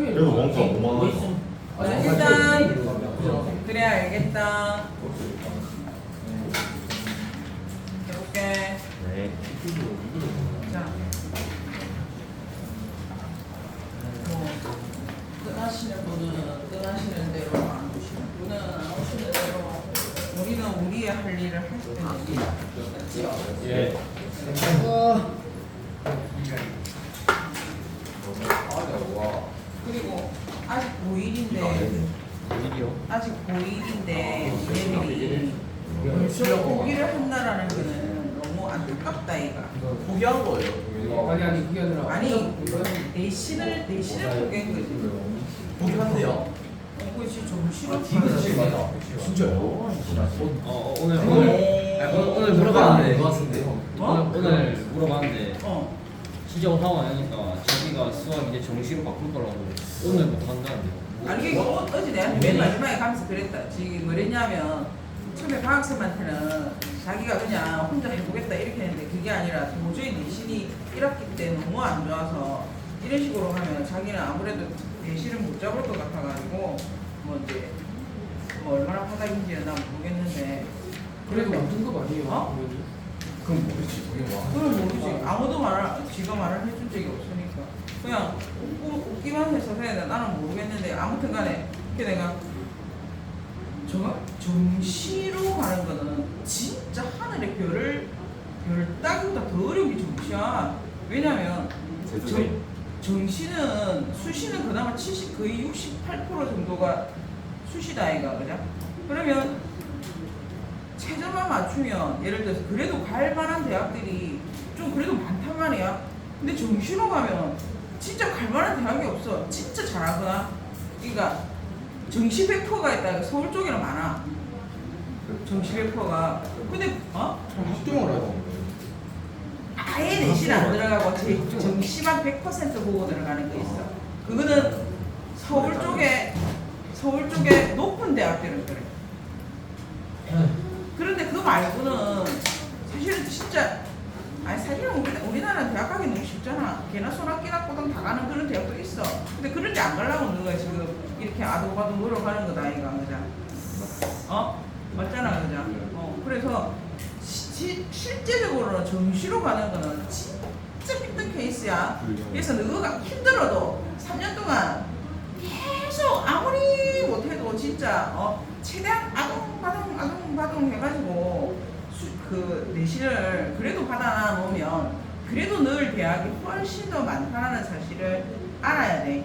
그래도 원가 5만 원. 일단 그래 알겠다. 해볼게. 네. 자, 뭐 떠나시는 분은 떠나시는 대로 안 오시는 분은 안 오시는 대로 우리는 우리의 할 일을 할 때는 맞지요? 예. 그리고 아직 고1인데 아직 고1인데 얘네들이 벌써 포기를 한다라는 거는 너무 안타깝다 이가. 포기한 거예요. 아니 그게 아니라 아니 내신을 포기한 거지. 포기한대요. 그렇지 좀 싫어. 맞아. 진짜요? 오늘 물어봤는데 뭐? 오늘 물어봤는데 어. 시정 상황 하니까 자기가 수학 이제 정시로 바꿀 거라고 오늘부터 한다는데요. 아니 이게 어제 내한테 맨 마지막에 가면서 그랬다. 지금 뭐랬냐면 처음에 방학생한테는 자기가 그냥 혼자 해보겠다 이렇게 했는데 그게 아니라 도저히 내신이 1학기 때 너무 안 좋아서 이런 식으로 하면 자기는 아무래도 내신을 못 잡을 것 같아가지고 뭐 이제 뭐 얼마나 바닥인지는 난 모르겠는데 그래도 만든 거 아니에요? 어? 당연히. 그럼 모르지. 그건 모르지. 아무도 지가 말을 해준 적이 없으니까 그냥 웃기만 해서 그냥 나는 모르겠는데 아무튼 간에 내가 정시로 가는 거는 진짜 하늘의 별 따기보다 더 어려운 게 정시야. 왜냐면 정시는 수시는 그나마 70 거의 68% 정도가 수시다 아이가 그죠? 그러면 최저만 맞추면 예를 들어서 그래도 갈 만한 대학들이 좀 그래도 많단 말이야. 근데 정시로 가면 진짜 갈 만한 대학이 없어. 진짜 잘하거나. 그러니까 정시 100%가 있다. 서울 쪽에는 많아. 정시 100%가. 근데 학종을 하고. 아예 내신 안 들어가고 정시만 100% 보고 들어가는 거 있어. 그거는 서울 쪽에 높은 대학들은 그래. 그런데 그거 말고는 사실은 진짜 사실은 우리나라 대학 가기 너무 쉽잖아. 걔나 소나끼나 꼬당 다 가는 그런 대학도 있어. 근데 그런데 안 가려고 너가 지금 이렇게 아동바동 노력하는 거다 이거 그자. 맞잖아 그자. 그래서 실제적으로는 정시로 가는 거는 진짜 힘든 케이스야. 그래서 너가 힘들어도 3년 동안 계속 아무리 못해도 진짜 최대한 아동바동 해가지고 그 내신을 그래도 받아 놓으면 그래도 늘 대학이 훨씬 더 많다는 사실을 알아야 돼.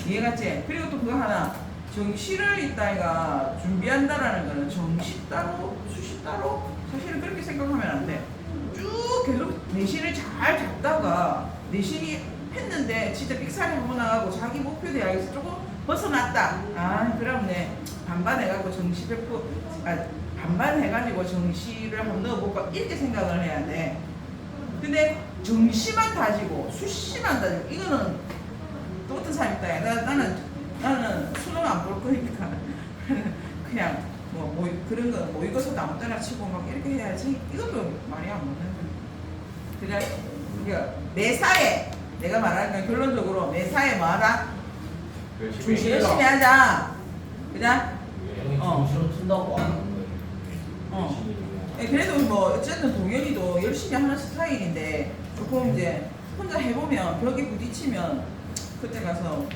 이해갔지? 그리고 또 그거 하나 정시를 이따가 준비한다라는 거는 정시 따로 수시 따로 사실은 그렇게 생각하면 안 돼. 쭉 계속 내신을 잘 잡다가 내신이 했는데 진짜 삑사리 한번 나가고 자기 목표 대학에서 조금 벗어났다. 그럼 반반 해가지고 정시 100% 반반 해가지고 정시를 한번 넣어볼까 이렇게 생각을 해야 돼. 근데 정시만 다지고 수시만 다지고 이거는 또 어떤 사람이 있다. 나는 수능 안 볼 거니까 그냥 뭐 그런 거 모의고사도 아무 때나 치고 막 이렇게 해야지. 이것도 말이 안 맞는 거야. 그냥 매사에 내가 말하는 건 결론적으로 매사에 뭐하자? 열심히 하자. 그냥 정시로 튼다고 안 하는 거예요. 그래도 뭐 어쨌든 동현이도 열심히 하는 스타일인데 조금 이제 혼자 해보면 벽에 부딪히면 그때 가서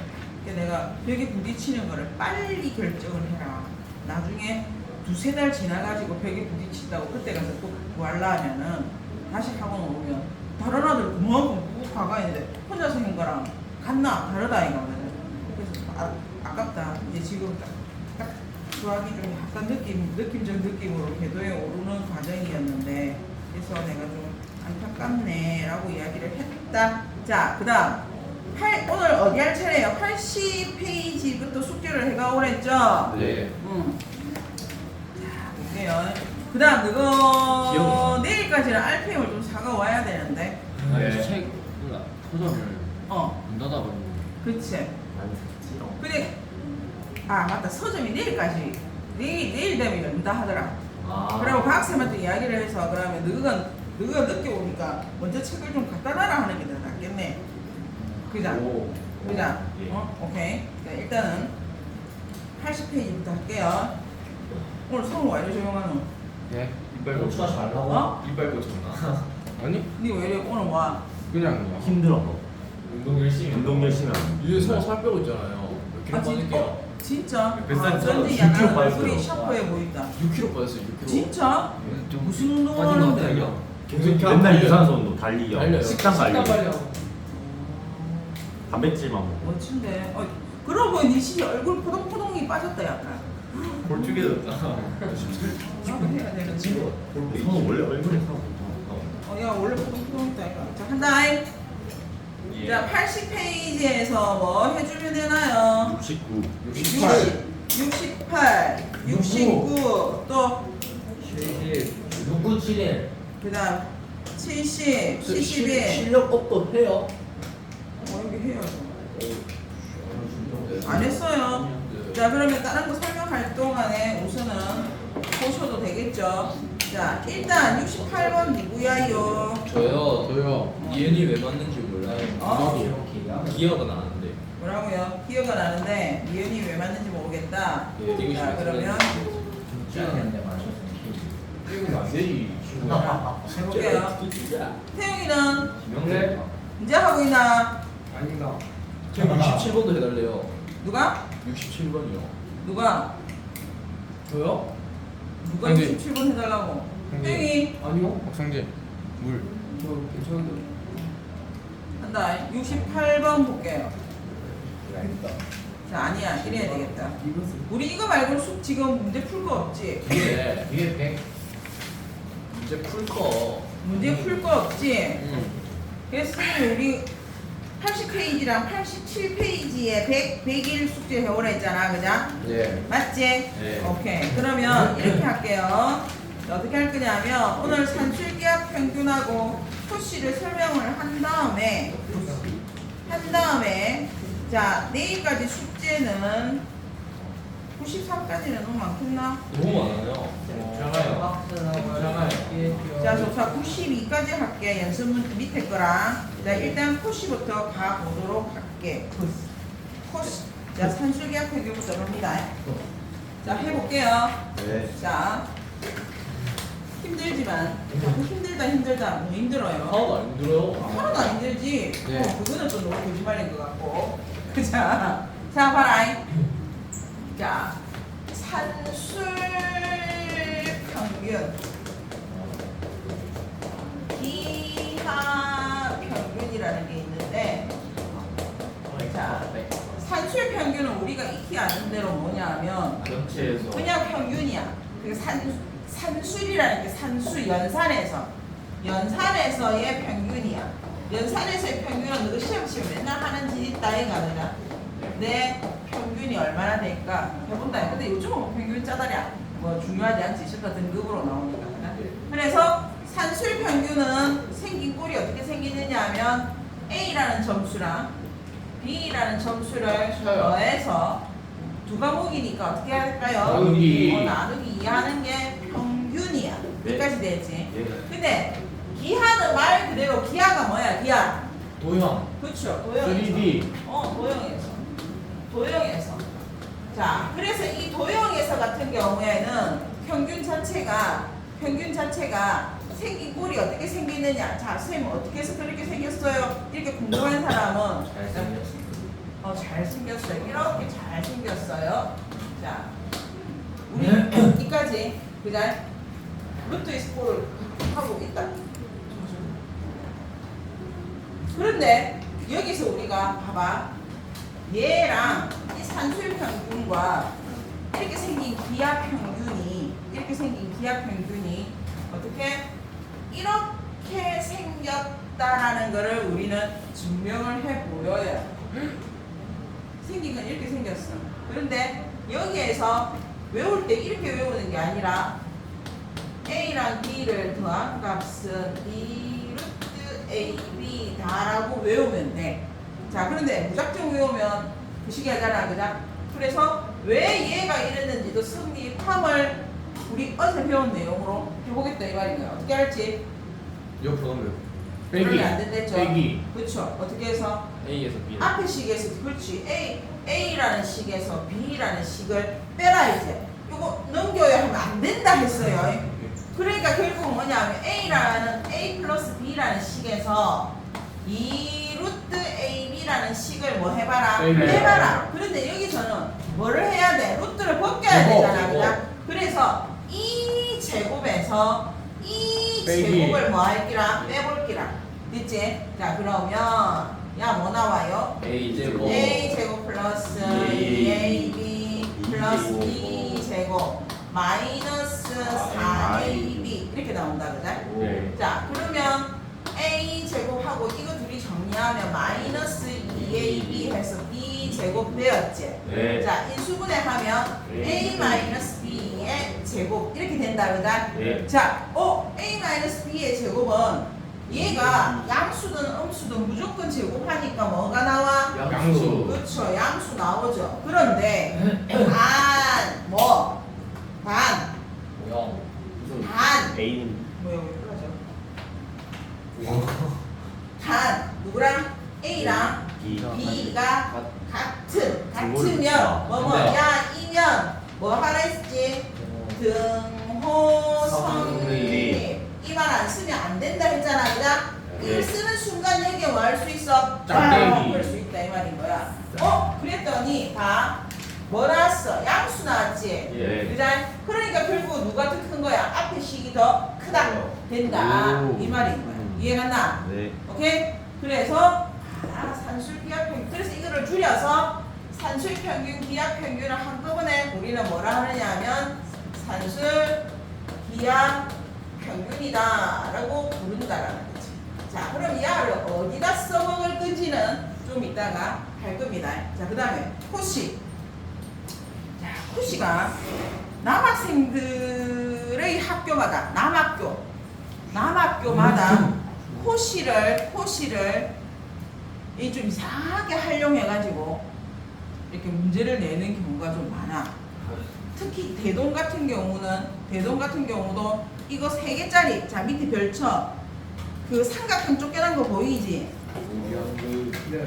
내가 벽에 부딪히는 거를 빨리 결정을 해라. 나중에 2-3달 지나가지고 벽에 부딪힌다고 그때 가서 또 구할라 하면은 다시 학원 오면 다른 아들 그만큼 꾹 가가 있는데 혼자서 한 거랑 같나 다르다 이거. 그래서 아깝다. 이제 지금 딱 수학이 좀 약간 느낌적 느낌으로 궤도에 오르는 과정이었는데 그래서 내가 좀 안타깝네 라고 이야기를 했다. 자, 그 다음 오늘 어디 할 차례예요? 80페이지부터 숙제를 해가 오랬죠? 네. 자, 볼게요. 그 다음 그거 내일까지는 RPM을 좀 사가 와야 되는데. 네. 책 서점을 안 닫아버리는. 그치. 근데 맞다. 서점이 내일까지 내일 되면 연다 하더라. 그리고 박학생한테 이야기를 해서 그러면 너가 늦게 오니까 먼저 책을 좀 갖다 놔라 하는 게 더 낫겠네. 그죠? 그죠? 예. 오케이. 자, 일단은 80페이지부터 할게요. 오늘 성우 와 이래 조용하노? 네? 이빨 고추가 고쳤나? 잘 나와. 어? 이빨 고쳤나? 아니 니왜 이래 오늘 와? 그냥 힘들어. 운동 열심히 운동 열심히 하는. 위에 살 빼고 있잖아요. 몇 킬로 빠질게요? 진짜? 뱃살 어쩐지 쪄요. 6kg 약간 빠졌어요. 얼굴이 샤프해 보인다. 6킬로 빠졌어요. 6킬로. 진짜? 좀 무슨 운동을 빠진 것 하는데? 같아요. 계속 맨날 유산소 운동, 달리기, 달려요. 식단 관리, 하고. 단백질만 먹고. 멋진데. 그러고 보니 니 얼굴 포동포동이 빠졌다 약간. 볼쭉해졌다. 나도 해야 되겠지. 성우 원래 얼굴에 상. 야 원래 포동포동이다 이거. 자 한다잉. 예. 자 80페이지에서 뭐 해주면 되나요? 69. 68, 69, 또 69, 71. 그다음 70, 71. 실력 업도 해요. 여기 해야죠. 안 했어요. 자 그러면 다른 거 설명할 동안에 우선은 보셔도 되겠죠. 자 일단 68번 누구야요? 저요. 이현이 왜 맞는지 몰라요. 어? 기억은 아는데. 뭐라고요? 기억은 나는데 미연이 왜 맞는지 모르겠다. 예, 뛰고 자 싶어요. 그러면 이거 안 되지. 해볼게요. 태용이는 네? 이제 하고 있나? 아닌가? 저 67번도 해달래요. 누가? 67번이요. 누가? 저요? 누가 형님. 67번 해달라고? 형님. 태용이 아니요. 박상재 물. 저 괜찮은데. 한다. 68번 볼게요. 자 아니야 이래야 되겠다. 우리 이거 말고 지금 문제 풀 거 없지? 네. 이게 100. 이제 풀 거. 문제 풀 거 없지? 응. 그래서 선생님 우리 80페이지랑 87페이지에 100일 숙제 해오라 했잖아 그죠? 네. 맞지? 네. 오케이 그러면 이렇게 할게요. 어떻게 할 거냐면 오늘 산술기압 평균하고 토시를 설명을 한 다음에 자 내일까지 숙제는 93까지는 너무 많겠나? 너무 많아요. 자 좋다 92까지 할게 연습문 밑에 거랑 자 일단 코시부터 가보도록 할게 코시 자 산술기압 평균부터 갑니다. 자 해볼게요. 네. 자 힘들지만 자꾸 힘들다 뭐 힘들어요. 하나도 안 힘들어요. 하나도 안 힘들지. 네. 그거는 또 너무 거짓말인 것 같고. 자 봐라. 자 산술 평균 기하 평균이라는 게 있는데 자 산술 평균은 우리가 익히 아는 대로 뭐냐면 전체에서 그냥 평균이야. 그 산술이라는 게 산수 연산에서의 평균이야. 연산에서의 평균은 너가 시험 치면 맨날 하는 짓 따위가 아니라 내 평균이 얼마나 될까 해본다. 근데 요즘은 뭐 평균 짜다리야. 뭐 중요하지 않지. 실다 등급으로 나오니까. 그래서 산술 평균은 생긴 꼴이 어떻게 생기느냐 하면 A라는 점수랑 B라는 점수를 더해서 두 과목이니까 어떻게 할까요? 나누기. 나누기 2 하는 게 평균이야. 네. 여기까지 되지. 예. 근데 기하는 말 그대로 기하가 뭐야? 기하. 도형. 그렇죠. 도형에서. 3D. 도형에서. 자, 그래서 이 도형에서 같은 경우에는 평균 자체가 생긴 꼴이 어떻게 생기느냐. 자, 선생님 어떻게 해서 그렇게 생겼어요? 이렇게 궁금한 사람은 잘생겼어요. 이렇게 잘생겼어요. 자, 우리 여기까지 그냥 루트의 스포를 하고 있다. 그런데 여기서 우리가 봐봐. 얘랑 이 산술 평균과 이렇게 생긴 기하 평균이 어떻게 이렇게 생겼다라는 거를 우리는 증명을 해 보여야 생긴 건 이렇게 생겼어. 그런데 여기에서 외울 때 이렇게 외우는 게 아니라 A랑 B를 더한 값은 2 루트 AB 다라고 외우면 돼. 자, 그런데 무작정 외우면 부시기 하잖아, 그죠? 그래서 왜 얘가 이랬는지도 성립함을 우리 어제 배운 내용으로 해보겠다 이 말인 거야. 어떻게 할지 옆으로 가면 빼기. 그러면 안 된댔죠? 빼기. 그렇죠. 어떻게 해서? A에서 B. 앞에 식에서 그렇지. A라는 식에서 B라는 식을 빼라 이제. 이거 넘겨야 하면 안 된다 했어요. 그러니까 결국 뭐냐면 A 플러스 B라는 식에서 2 루트 AB라는 식을 뭐 해봐라? 빼봐라. 그런데 여기서는 뭐를 해야 돼? 루트를 벗겨야 제곱, 되잖아. 제곱. 그죠? 그래서 이 제곱에서 이 빼기. 제곱을 뭐 할기라? 빼볼기라. 됐지? 자 그러면 야 뭐 나와요? A 제곱. A 제곱 플러스 A. 2AB 플러스 B 제곱 마이너스 4AB 이렇게 나온다 그죠? 네. 자 그러면 A 제곱하고 이거 둘이 정리하면 마이너스 2AB 해서 B 제곱 되었지? 네. 자 인수분해 하면 A 마이너스 B의 제곱 이렇게 된다 그죠? 네. 자 A 마이너스 B의 제곱은 얘가 양수든 음수든 무조건 제곱하니까 뭐가 나와? 양수. 그렇죠. 양수 나오죠. 그런데 단 뭐? 단 영. A는 뭐야 왜 그러죠? 단 누구랑? A랑 B. B가 같으면 등호를 뭐뭐 네. 야 이면 뭐 하라 했지? 등호 성립 이 말 안 쓰면 안 된다 했잖아 그죠? 이걸 쓰는 순간 여기에 뭐 할 수 있어? 짝대기. 할수 있다 이 말인 거야. 그랬더니 봐 뭐 나왔어? 양수 나왔지? 예. 그죠? 그러니까 결국 누가 더 큰 거야? 앞에 식이 더 크다 된다 오. 이 말인 거야. 이해갔나? 네. 오케이? 그래서 산술 기압 평균 그래서 이거를 줄여서 산술 평균 기압 평균을 한꺼번에 우리는 뭐라 하느냐 하면 산술 기압 평균이다 라고 부른다라는 거지. 자 그럼 이 알을 어디다 써먹을 건지는 좀 이따가 할 겁니다. 자 그 다음에 코시. 자 코시가 남학생들의 학교마다 남학교마다 코시를 이 좀 이상하게 활용해가지고 이렇게 문제를 내는 경우가 좀 많아. 특히 대동 같은 경우도 이거 3개짜리 자 밑에 별쳐 그 삼각형 쫓겨난 거 보이지?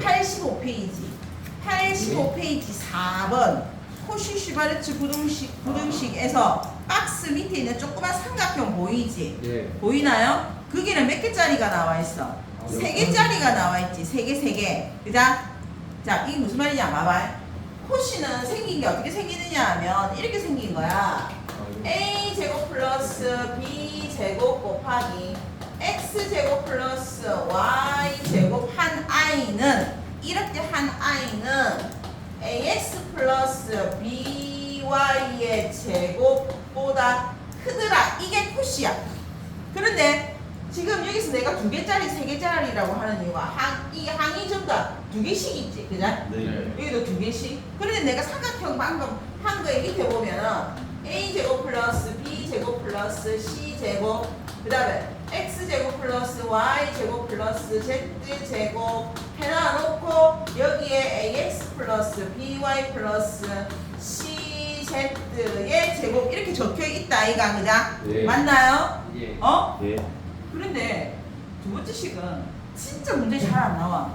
85페이지 4번 코시 슈바르츠 부등식에서 박스 밑에 있는 조그만 삼각형 보이지? 예. 보이나요? 거기는 몇 개짜리가 나와 있어? 3개짜리가 나와 있지. 3개. 그자? 자, 이게 무슨 말이냐? 봐봐. 코시는 생긴 게 어떻게 생기느냐 하면 이렇게 생긴 거야. A 제곱 플러스 B 제곱 곱하기 X 제곱 플러스 Y 제곱 한 I는 이렇게 한 I는 AX 플러스 BY의 제곱보다 크더라. 이게 코시야. 그런데 지금 여기서 내가 2개짜리, 3개짜리라고 하는 이유가 이 항이 전부 다 2개씩 있지, 그죠? 네. 여기도 2개씩. 그런데 내가 삼각형 방금 한 거에 밑에 보면은 A 제곱 플러스 B 제곱 플러스 C 제곱, 그 다음에 X 제곱 플러스 Y 제곱 플러스 Z 제곱 해놔놓고 여기에 AX 플러스 BY 플러스 CZ의 제곱 이렇게 적혀 있다, 아이가, 그죠? 네. 맞나요? 예. 예. 그런데 두 번째 식은 진짜 문제 잘 안 나와.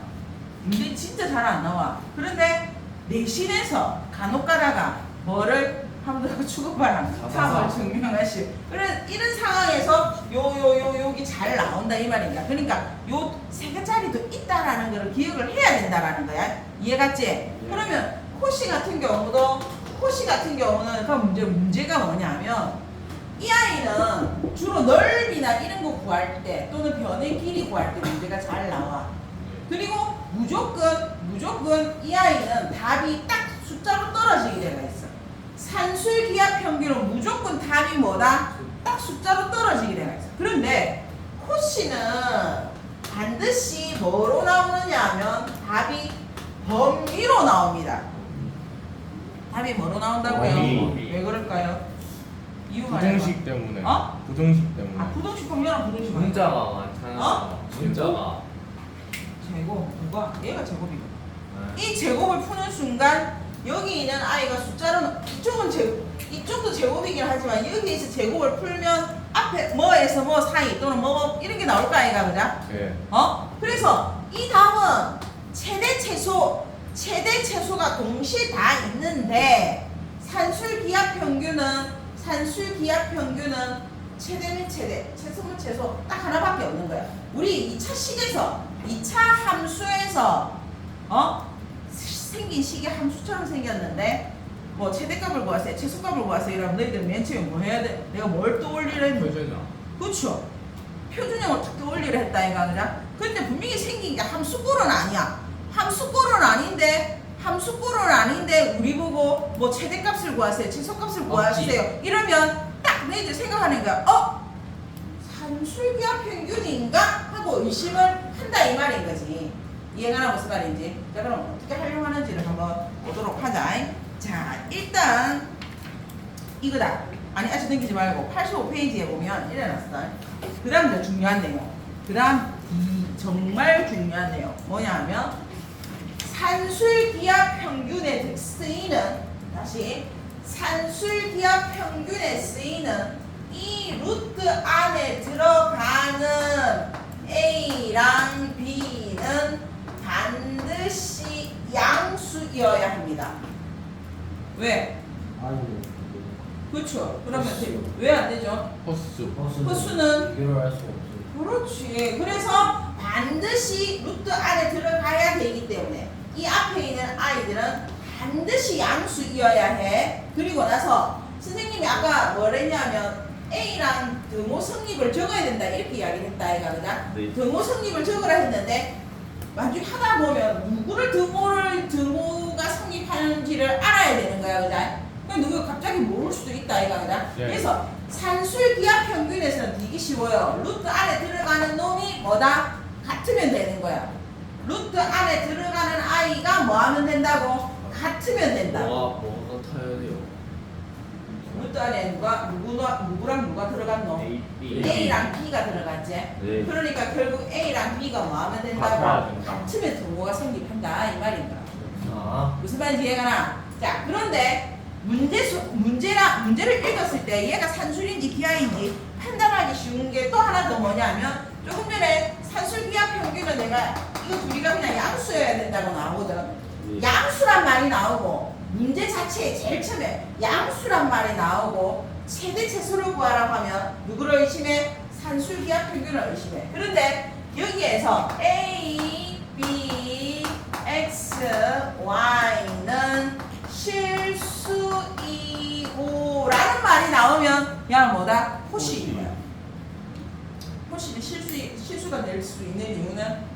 문제 진짜 잘 안 나와. 그런데 내신에서 간혹 가다가 뭐를 한번 취급하라. 사업을 증명하시. 그래 이런 상황에서 여기 잘 나온다 이 말입니다. 그러니까 요 3개짜리도 있다라는 걸 기억을 해야 된다라는 거야. 이해갔지? 그러면 코시 같은 경우는 그 문제가 뭐냐면 이 아이는 주로 넓이나 이런 거 구할 때 또는 변의 길이 구할 때 문제가 잘 나와. 그리고 무조건 이 아이는 답이 딱 숫자로 떨어지게 되어 있어. 산술 기압 평균은 무조건 답이 뭐다? 딱 숫자로 떨어지게 되어 있어. 그런데 코시는 반드시 뭐로 나오느냐 하면 답이 범위로 나옵니다. 답이 뭐로 나온다고요? 범위. 왜 그럴까요? 이유 말해봐. 부등식 때문에. 어? 부등식 때문에. 아 부등식 범위랑 부등식 범위. 문자가 많잖아. 어? 문자가. 제곱 누가? 얘가 제곱이고. 이 제곱을 푸는 순간 여기 있는 아이가 숫자로는 이쪽도 제곱이긴 하지만 여기에서 제곱을 풀면 앞에 앞에 뭐에서 뭐 사이 또는 뭐 이런 게 나올 거 아이가 그죠? 네. 그래서 이 답은 최대 최소가 동시에 다 있는데 산술기압 평균은 최대는 최대, 최소는 최소 딱 하나밖에 없는 거야. 우리 2차 식에서 2차 함수에서 생긴 식이 함수처럼 생겼는데 뭐 최대값을 구하세요, 최소값을 구하세요 이러면 너희들 맨 처음에 뭐 해야 돼? 내가 뭘 떠올리려 했는데 표준형. 그렇죠. 표준형을 딱 떠올리려 했다 이가 그냥. 근데 분명히 생긴 게 함수꼴은 아니야. 함수꼴은 아닌데 우리 보고 뭐 최대값을 구하세요, 최소값을 구하세요 이러면 딱 너희들 생각하는 거야. 산술기압 평균인가 하고 의심을 한다 이 말인 거지. 이해가나 무슨 말인지. 자 그럼 어떻게 활용하는지를 한번 보도록 하자. 자 일단 이거다. 아니 아직 넘기지 말고 85페이지에 보면 이래놨어. 그 다음 이제 중요한 내용. 그 다음 정말 중요한 내용 뭐냐 하면 산술기압 평균에 쓰이는 다시 산술기압 평균에 쓰이는 이 루트 안에 들어가는 A랑 B는 반드시 양수이어야 합니다. 왜? 그렇죠. 그러면 왜 안 되죠? 허수는 비교를 할 수가 없어요. 그렇지. 그래서 반드시 루트 안에 들어가야 되기 때문에 이 앞에 있는 아이들은 반드시 양수이어야 해. 그리고 나서 선생님이 아까 뭘 했냐면 A랑 등호 성립을 적어야 된다 이렇게 이야기를 했다 아이가 그냥. 네. 등호 성립을 적으라 했는데 나중에 하다 보면 누구를 등호가 성립하는지를 알아야 되는 거야 그냥. 누가 갑자기 모를 수도 있다 아이가 그냥. 네. 그래서 산술기압 평균에서는 되게 쉬워요. 루트 안에 들어가는 놈이 뭐다? 같으면 되는 거야. 루트 안에 들어가는 아이가 뭐 하면 된다고? 같으면 된다. 뭐가 같아야 돼요? 루트 안에 누구랑 누가 들어갔노? A랑 B가 들어갔지? 네. 그러니까 결국 A랑 B가 뭐 하면 같아야 된다고? 된다. 같으면 등호가 성립한다 이 말인가? 아, 무슨 말인지 이해가 나? 자 그런데 문제를 읽었을 때 얘가 산술인지 기하인지 판단하기 쉬운 게 또 하나 더 뭐냐면 조금 전에 산술기압 평균은 내가 이거 둘이가 그냥 양수여야 된다고 나오거든. 네. 양수란 말이 나오고 문제 자체에 제일 처음에 양수란 말이 나오고 최대 최소를 구하라고 하면 누구를 의심해? 산술기압 평균을 의심해. 그런데 여기에서 A, B, X, Y는 실수이고라는 말이 나오면 그냥 뭐다? 호시인 거야. 호시는 실수가 될 수 있는 이유는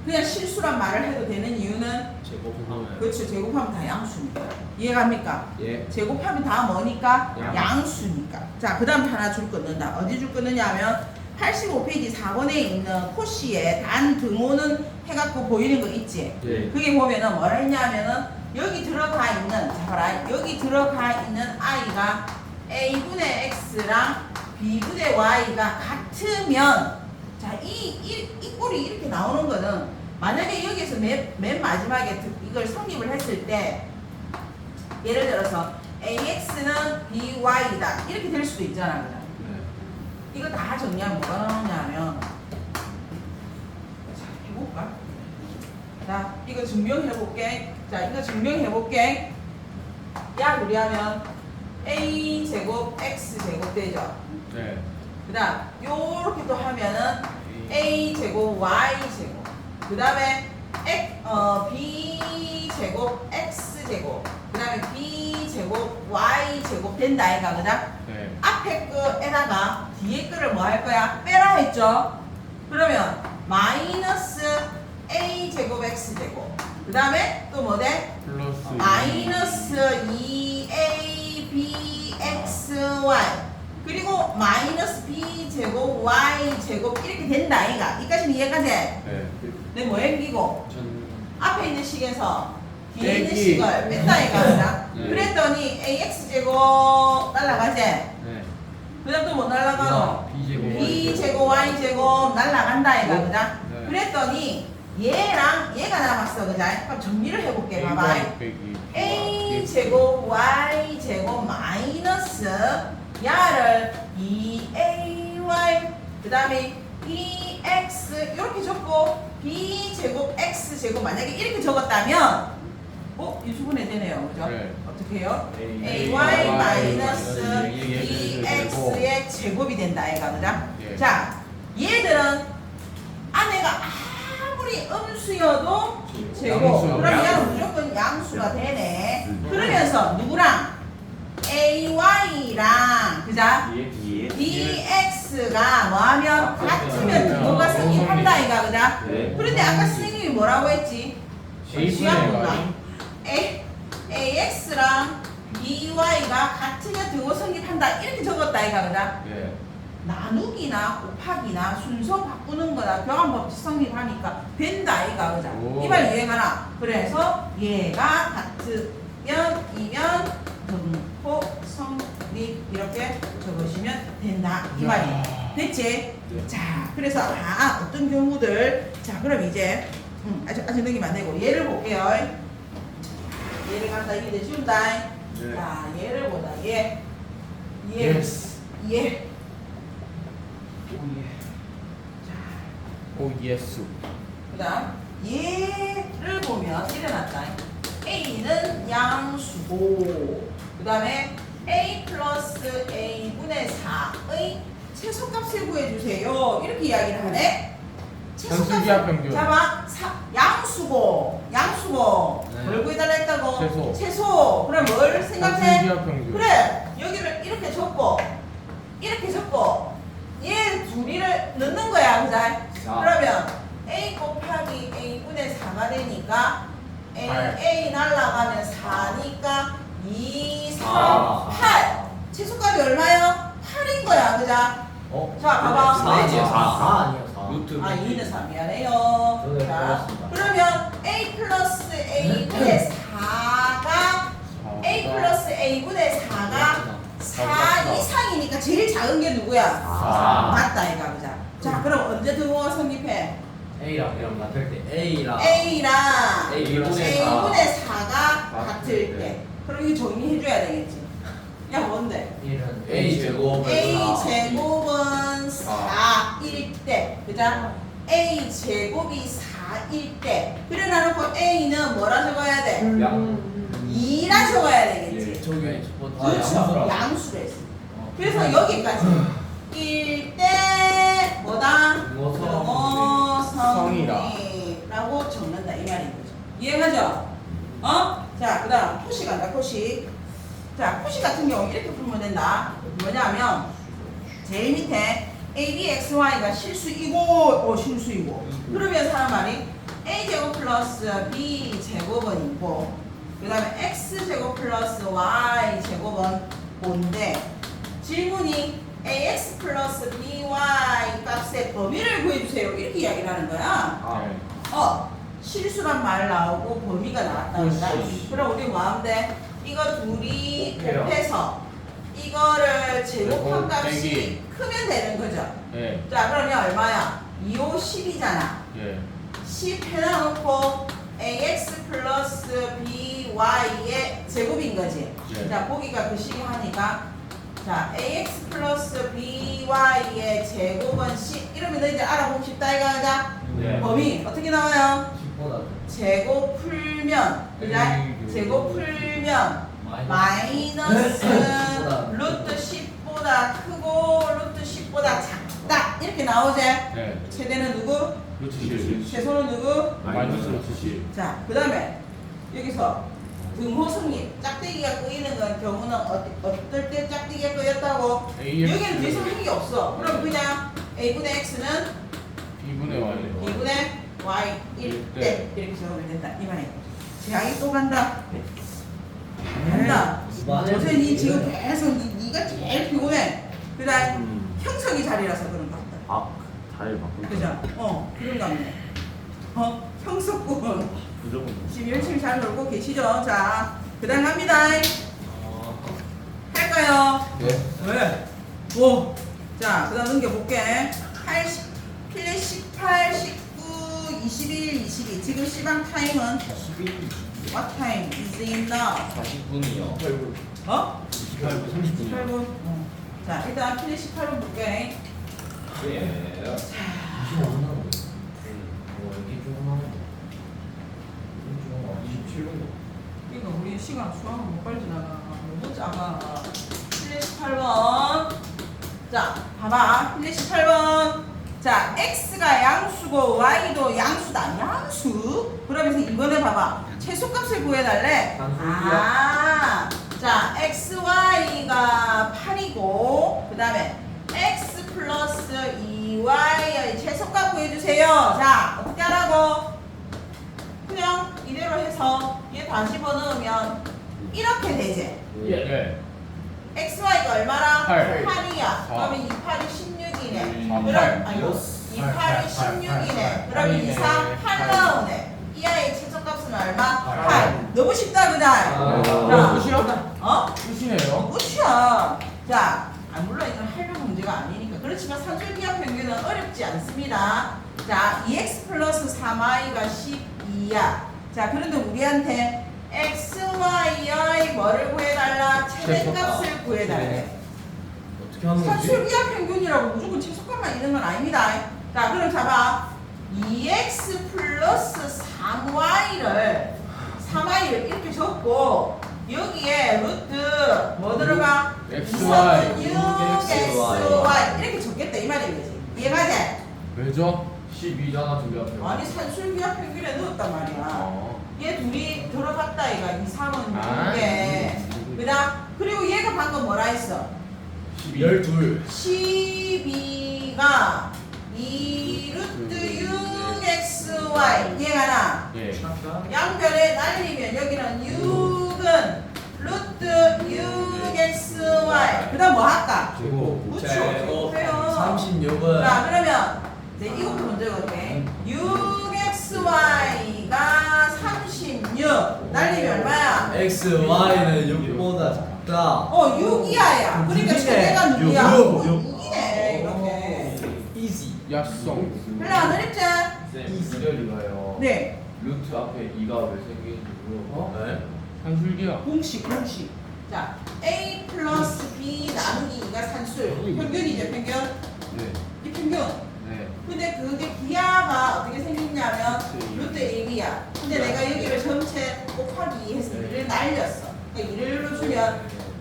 그냥 실수란 말을 해도 되는 이유는 제곱하면. 그렇죠. 제곱하면 다 양수니까. 이해갑니까? 예. 제곱하면 다 뭐니까? 양수. 양수니까. 자, 그 다음 하나 줄 끊는다. 어디 줄 끊느냐 하면 85페이지 4번에 있는 코시에 단 등호는 해갖고 보이는 거 있지? 예. 그게 보면은 뭐라 했냐면은 여기 들어가 있는, 자 봐라. 여기 들어가 있는 i가 a분의 x랑 b분의 y가 같으면 자, 이 꼴이 이렇게 나오는 거는 만약에 여기에서 맨 마지막에 이걸 성립을 했을 때 예를 들어서 ax는 by다 이렇게 될 수도 있잖아 그냥. 네. 이거 다 정리하면 뭐가 나오냐면 자 해볼까? 자 이거 증명해볼게. 자 이거 증명해볼게. 야 우리 하면 a제곱 x제곱 되죠. 네. 그 다음 요렇게 또 하면은 a제곱 y제곱 그 다음에 b제곱 x제곱 그 다음에 b제곱 y제곱 된다 이가 그다? 네. 앞에 거에다가 뒤에 거를 뭐 할 거야? 빼라 했죠? 그러면 마이너스 a제곱 x제곱 그 다음에 또 뭐 돼? 플러스 마이너스 2abxy 그리고 마이너스 b제곱 y제곱 이렇게 된다 아이가. 이까지는 이해가 돼? 네. 내 뭐 옮기고 전 앞에 있는 식에서 뒤에 있는 빼기. 식을 뺐다 아이가 아니라. 네. 그랬더니 ax제곱 날라가지? 네. 그 다음 또 뭐 날라가노? B제곱 b제곱 y제곱 날라간다 아이가 그자? 네. 그랬더니 얘랑 얘가 남았어 그자? 그럼 정리를 해볼게 봐봐. a제곱 y제곱 마이너스 야를 2a AY 그 다음에 EX 이렇게 적고 B제곱 X제곱 만약에 이렇게 적었다면 유수분해 되네요. 그죠? 네. 어떻게 해요? A, AY Y 마이너스 마이너스 EX의 제곱이 된다 얘가 그죠? 예. 자 얘들은 안에가 아무리 음수여도 제곱 양수. 그럼 얘는 양수. 무조건 양수가 되네. 그러면서 누구랑? AY랑 그자? 예. DX가 뭐하면 같으면 뭐가 성립한다 이가 그자? 네. 그런데 아까 선생님이 뭐라고 했지? 시합문가 AX랑 BY가 같으면 등호 성립한다 이렇게 적었다 이가 그자? 예. 나누기나 곱하기나 순서 바꾸는 거나 교환법칙 성립하니까 된다 이가 그자? 오. 이 말 이해가나? 그래서 얘가 같으면 이면 등호 성립 이렇게 적으시면 된다 이 이야. 말이에요. 됐지? 네. 자 그래서 어떤 경우들 자 그럼 이제 아직 넘기면 안 되고 얘를 볼게요. 얘를 갖다 이게 지운다. 네. 자 얘를 보자 얘 예스. 얘 오 예스. 그다음 얘를 보면 일어났다. A는 양수고 그다음에 A 플러스 A분의 4의 최소값을 구해주세요 이렇게 이야기를 하네. 현수기하 평균. 잡아 양수고 네. 뭘 구해달라 했다고? 최소. 그럼 뭘 생각해? 현수기하 평균. 그래 여기를 이렇게 적고 얘 둘이를 넣는 거야 그자? 그러면 A 곱하기 A분의 4가 되니까 A 날라가면 4니까 2, 3, 8 최소값이 얼마요? 8인 거야 그자? 자 봐봐 4 아니에요? 4 아니에요? 4 루트. 2는 3 미안해요. 저도 자 몰랐습니다. 그러면 A 플러스 A분의 4가 A 플러스 A분의 4가 4 이상이니까 제일 작은 게 누구야? 4. 맞다 이가 보자. 자 그럼 언제 등호가 성립해? A랑 B랑 같을 때 A랑 A랑 A분의 4. A분의 4가 같을 때. 그럼 이거 정리해줘야 되겠지. 야 뭔데? 1은 A 제곱 A 제곱은 4일 때, 그죠? A 제곱이 4일 때. 그래 놔놓고 A는 뭐라 적어야 돼? 2라 적어야 되겠지. 저기 그렇죠. 양수로 했어. 그래서 여기까지 1대 뭐다? 성이라고 적는다 이 말인 거죠. 이해가죠? 자, 그다음 토시 간다. 토시. 자, 토시 같은 경우 이렇게 풀면 된다. 뭐냐면 제일 밑에 A, B, X, Y가 실수이고 실수이고. 그러면 사람 말이 A 제곱 플러스 B 제곱은 있고 그 다음에 X 제곱 플러스 Y 제곱은 뭔데 질문이 AX 플러스 BY 값의 범위를 구해주세요 이렇게 이야기를 하는 거야. 실수란 말 나오고 범위가 나왔다 그러다. 그럼 우리 뭐 하면 돼? 이거 둘이 곱해서 이거를 제곱한 값이 크면 되는 거죠. 예. 자 그러면 얼마야? 2, 5, 10이잖아. 예. 10 해놔놓고 AX 플러스 BY의 제곱인 거지. 네. 자 보기가 그 식이 하니까 자 AX 플러스 BY의 제곱은 10 이러면 너 이제 알아보고 싶다 이거야. 네. 범위 어떻게 나와요? 10보다 제곱 풀면 그자? 제곱 풀면 마이너스 루트 10보다 크고 루트 10보다 작다 이렇게 나오지? 네. 최대는 누구? 루트 10. 최소는 누구? 마이너스 루트 10. 자, 그 다음에 여기서 등호 성립 짝대기가 끄이는 건 경우는 어떨 때 짝대기가 끄였다고? AX. 여기는 뒤에서 한 게 없어. 그럼 그냥 A분의 X는 2분의 Y. 2분의 Y일 때 이렇게 적으면 된다. 이 말이에요. 재앙이 또 간다. 간다. 요새 니 지금 계속 니가 제일 피곤해. 그 다음 형석이 자리라서 그런 것 같다. 잘 바꾼다. 그죠? 그런가 보네. 형석군. 무조건. 지금 열심히 잘 놀고 계시죠? 자, 그 다음 갑니다. 할까요? 네. 왜? 오. 자, 그 다음 넘겨볼게. 18, 19, 21, 22. 지금 시방 타임은? 11, What time is it now? 40분이요. 28분. 28분? 30분. 18분? 자, 일단 필리 18분 볼게. 예. 25분 남았네. 여기 좀 하면 돼. 27분. 이거 우리 시간 수학은 못 빨리 지나가. 너무 작아. 플래시 8번. 자, 봐봐. 플래시 8번. 자, x가 양수고 y도 양수다. 양수. 그러면서 이번에 봐봐. 최소값을 구해달래. 아, 자, x, y가 8이고, 그 다음에 x 플러스 2y의 최소값 구해주세요. 자, 어떻게 하라고? 그냥 이대로 해서 얘 다 집어넣으면 이렇게 되지. 예. xy가 얼마나? 8. 8이야. 그러면 2, 8이 16이네. 4, 그럼 8. 아니요. 2, 8이 16이네. 그러면 2, 4, 8 나오네. 이 아이의 최소값은 얼마? 8. 너무 쉽다 그날. 끝이야? 어? 끝이네요. 끝이야. 자, 물론 이건 할명 문제가 아니니까. 그렇지만 산술기하 평균은 어렵지 않습니다. 자, 2x 플러스 3y가 12야. 자, 그런데 우리한테 x, y의 뭐를 구해달라? 최대값을 구해달래. 어떻게 하는 거지? 산술기하 평균이라고 무조건 최소값만 있는 건 아닙니다. 자, 그럼 잡아. 2x 플러스 3y를 이렇게 적고 여기에 루트 뭐 들어가? XY. 6xy 이렇게 적겠다 이 말이지. 이해가지? 왜죠? 12잖아 두 개 앞에. 아니 산술기하 평균에 넣었단 말이야. 얘 둘이 들어갔다 얘가 2, 3은 아, 6개. 그다음 그리고 얘가 방금 뭐라 했어? 12. 12가 2 루트 6xy 이해가나? 예. 양변에 날리면 여기는 6은 루트 6xy 그 다음 뭐 할까? 제곱. 그쵸 제곱. 해요. 36은 자 그러면 이제 이것부터 먼저 해볼게. 6xy가 36 날리면 얼마야? X, Y는 6보다 작다. 6이야야. 그러니까 육이네. 최대가 누구야? 육. 6이네 이렇게. Easy. 약성. 별로 안 어렵지? 이절이가요. 네. 루트 앞에 2가 왜 생기는지 물어봐. 네. 산술기야. 공식. 자, a 플러스 b 나누기 2가 산술. 평균이죠, 평균. 네. 이 평균. 네. 근데 그게 기하가 어떻게 생겼냐면 루트 ab야. 근데 내가 여기를 전체 곱하기 2 해서 2를 날렸어. 그러니까 2를 주면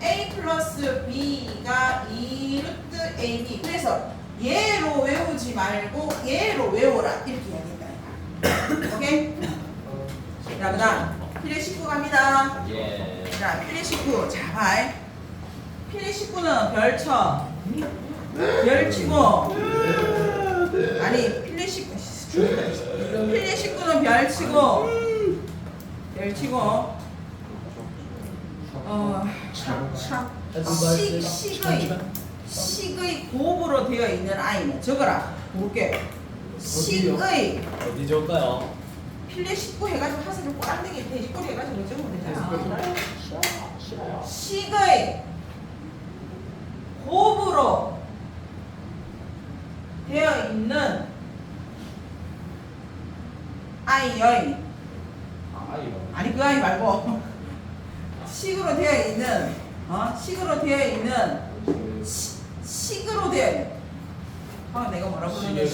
a 플러스 b가 2 루트 ab. 그래서 얘로 외우지 말고 얘로 외워라. 이렇게 이야기했다니까. 오케이? 자, 그 다음 필의 19 갑니다. 예. 자, 필의 19. 자, 봐. 필의 19는 별쳐. 별치고. 아니, 필의 19. 필의 19는 별치고. 별치고. 식의 곱으로 되어 있는 아이는 적어라. 볼게. 식의 어디 적을까요? 필레 19 해가지고 하수를 꼬랑대기 돼지꼬리 해가지고 적으면 되잖아. 식의 곱으로 되어 있는 아이의 아니 그 아이 말고 식으로 되어 있는 식으로 되어 있는 식으로 되어 있는 내가 뭐라고 그러는지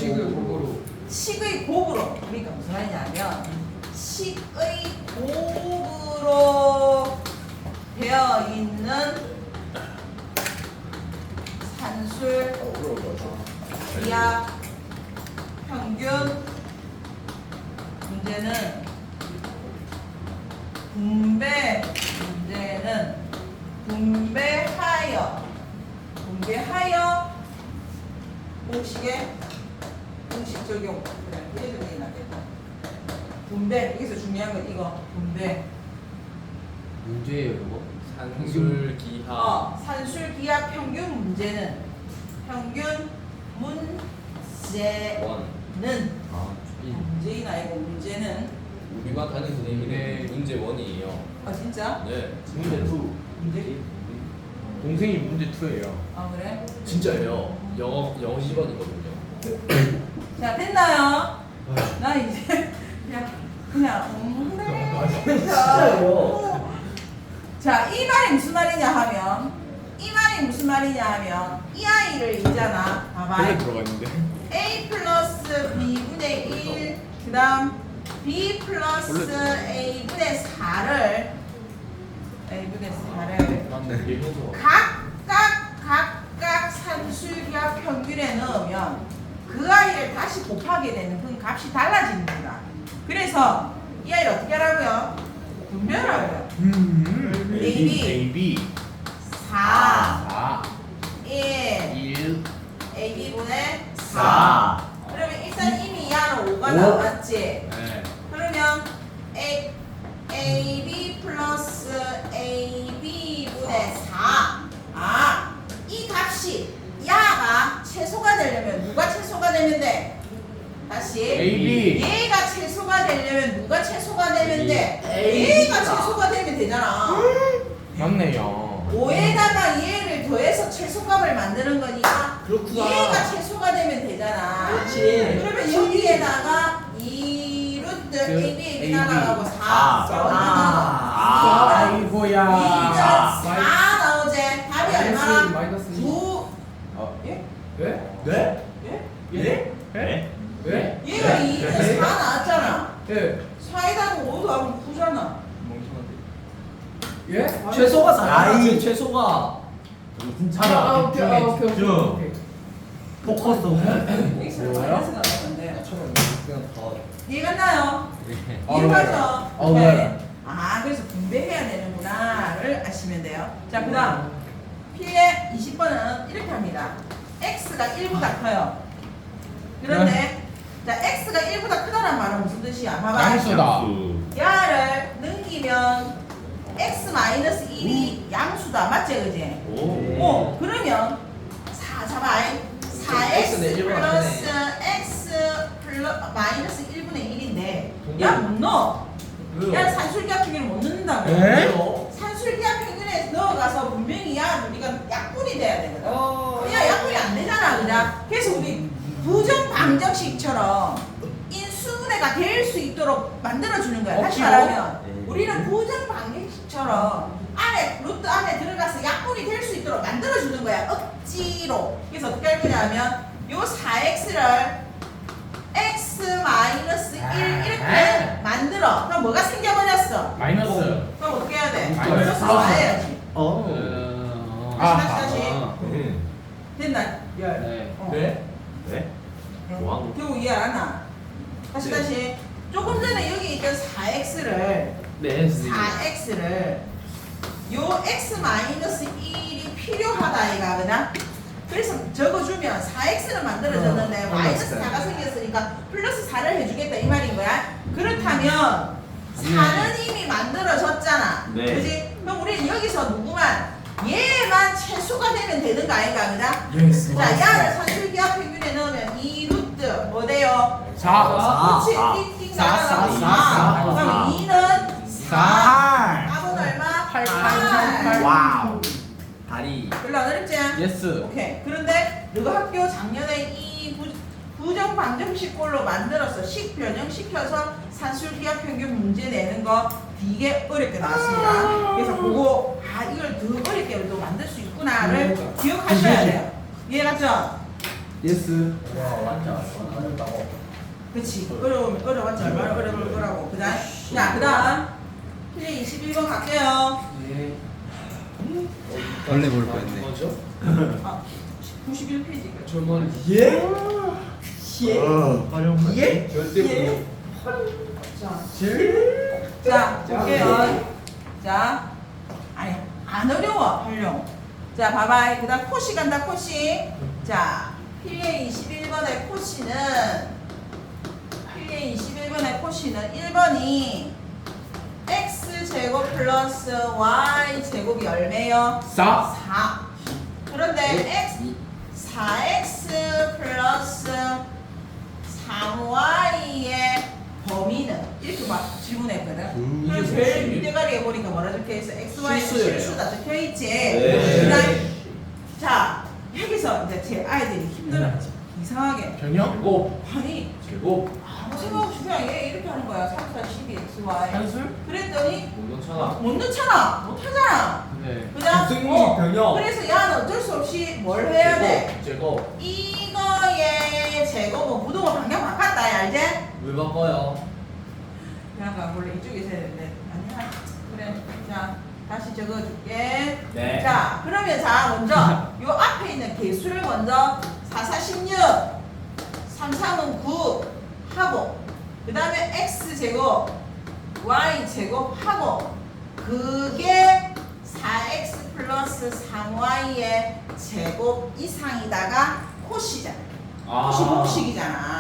식의 곱으로 그러니까 무슨 말이냐면 식의 곱으로 되어 있는 산술 기하 평균 문제는 분배하여 공식에 공식 적용. 그래, 이게 적용이 낫겠다. 분배. 여기서 중요한 건 이거. 분배. 문제예요 그거? 산술 기하. 산술 기하 평균 문제는 평균 문제는 문제인 아니고 문제는 우리가 가는 선생님이 문제 1이에요. 진짜? 네. 문제 2. 동생이 문제 2예요. 그래? 진짜예요. 영어 10원이거든요. 자 됐나요? 나 이제 그냥 진짜예요. 자, 이 말이 무슨 말이냐 하면 이 아이를 있잖아. 봐봐. 원래 들어가 있는데. A 플러스 B분의 1, 그 다음 B 플러스 A분의 4를 맞네. 각각 산술기하 평균에 넣으면 그 아이를 다시 곱하게 되는 그 값이 달라지는 거야. 그래서 이 아이를 어떻게 하라고요? 분별하고요. AB 4, 1, AB분의 4. 그러면 일단 이미 이 안에 5가 나왔지? 네. 그러면 AB 플러스 AB분의 4. 아, 이 값이 야가 최소가 되려면 누가 최소가 되면 돼? 다시 AB. 얘가 최소가 되려면 누가 최소가 되면 돼? AB. 얘가 최소가 되면 되잖아. 맞네요. 5에다가 얘를 더해서 최소값을 만드는 거니까 그렇구나. 얘가 최소가 되면 되잖아. 그렇지. 그러면 여기에다가 2 루트 AB 나가고 4. 아이고야. 2는 4 나오지. 답이 얼마나? 마이너스 9. 예? 네? 예? 네? 예? 왜? 얘가 2는 4 나왔잖아. 예. 4에다가 5도 하면 9잖아. 예? 최소가 4야. 최소가. 오케이. 포커스. X를 마이너스 나왔는데. 이해갔나요? 아, 이해가죠? 네. 네. 아, 그래서 분배해야 되는구나를 아시면 돼요. 자, 그 다음 P의 20번은 이렇게 합니다. X가 1보다 커요. 그런데 자, X가 1보다 크다는 말은 무슨 뜻이야? 봐봐. 양수다. 야를 넘기면 X-1이 양수다. 맞지? 그지? 그러면 4x X는 1보다 플러스 X 마이너스 1분의 1인데 야 못 넣어. 야 산술기하 평균을 못 넣는다고. 에? 산술기하 평균에 넣어가서 분명히 야 우리가 약분이 돼야 되거든. 야 약분이 안 되잖아. 그냥 그래서 우리 부정 방정식처럼 인수분해가 될 수 있도록 만들어주는 거야. 다시 말하면 우리는 부정 방정식처럼 안에 루트 안에 들어가서 약분이 될 수 있도록 만들어주는 거야. 억지로. 그래서 어떻게 할 거냐면 요 4x를 x-1 이렇게 만들어. 그럼 뭐가 생겨버렸어? 마이너스. 그럼 어떻게 해야 돼? 마이너스 플러스 4 해야지. 다시. 됐나? 네. 어. 네? 결국 이해 안 하나? 다시. 조금 전에 여기 있던 4x를 네. 4x를 요 x-1이 필요하다 이가 그냥 그래서 적어주면 4x를 만들어졌는데 마이너스 4가 생겼으니까 플러스 4를 해주겠다 이 말인 거야. 그렇다면 4는 이미 만들어졌잖아. 네. 그지? 그럼 우리는 여기서 누구만 얘만 최소가 되면 되는 거 아닌가 그냥? 예스. 자, 야를 산술기하 평균에 넣으면 2 루트 뭐 돼요? 4. 그렇지. 띵띵 사, 사, 사, 나가라. 사. 그럼 2는 4. 답은 얼마? 8. 와우. 다리. 별로 안 어렵지? 예스. 오케이. 그런데 너가 학교 작년에 이 부정 방정식 꼴로 만들었어. 식 변형시켜서 산술기하 평균 문제 내는 거 되게 어렵게 나왔습니다. 그래서 그거 이걸 더 어렵게 또 만들 수 있구나를 기억하셔야 돼요. 이해갔죠? 예스. 그렇지. 어려웠지. 얼마나 어려울 거라고. 그다음. 자, 그다음. 필리 21번 갈게요. 네. 원래 볼 뻔했네. 뭐죠? 91페이지. 저번 예? 예? 절대 자, 볼게요. 자, 아니, 안 어려워, 활용. 자, 봐봐. 그 다음 코시 간다, 코시. 자, 필리의 21번의 코시는 1번이 x제곱 플러스 y제곱이 얼마예요? 4. 4. 그런데 4x 플러스 3y의 범위는 이렇게 막 질문했거든. 그럼 제일 밑대가리에 보니까 뭐라 적혀있어? xy는 실수예요. 실수다 적혀있지. 네. 그다음 자 여기서 이제 제 아이들이 힘들어하지. 이상하게 변형? 아니 제곱. 아무 생각 없이 그냥 얘 이렇게 하는 거야. 3, 4, 12 xy 한술? 그랬더니 못 넣잖아. 못 넣잖아. 못 하잖아. 네. 그죠? 무슨 변형? 그래서 야는 어쩔 수 없이 뭘 해야 돼? 제거. 이거의 제곱은 부동을 방향 바꿨다, 알지? 왜 바꿔요? 그냥 원래 이쪽에서 해야 되는데 아니야. 그래. 자, 다시 적어줄게. 네. 자, 그러면 자 먼저 요 앞에 있는 개수를 먼저 4, 4, 16, 3, 3은 9 하고 그 다음에 x 제곱, y 제곱 하고 그게 4x 플러스 3y의 제곱 이상이다가 코시잖아. 코시 공식이잖아.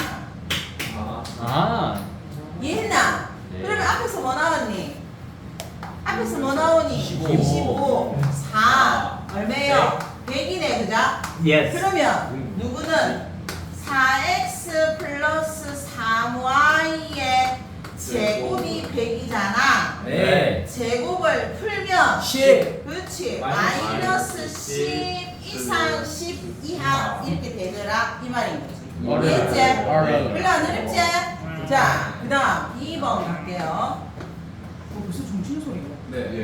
아. 이해했나? 네. 그러면 앞에서 뭐 나왔니? 앞에서 뭐 나오니? 25. 4 얼마예요? 100이네 그죠? 예스. 그러면 누구는 4x 플러스 3y의 제곱이 100이잖아. 네. 제곱을 풀면 10. 그렇지. 마이너스 마이너스 10 이상 10 이하 이렇게 되더라 이 말인 거지. 어려워. 이해했지? 어려워. 별로 안 어렵지? 자, 그 다음 2번 갈게요. 무슨 종친 소리야? 네. 예.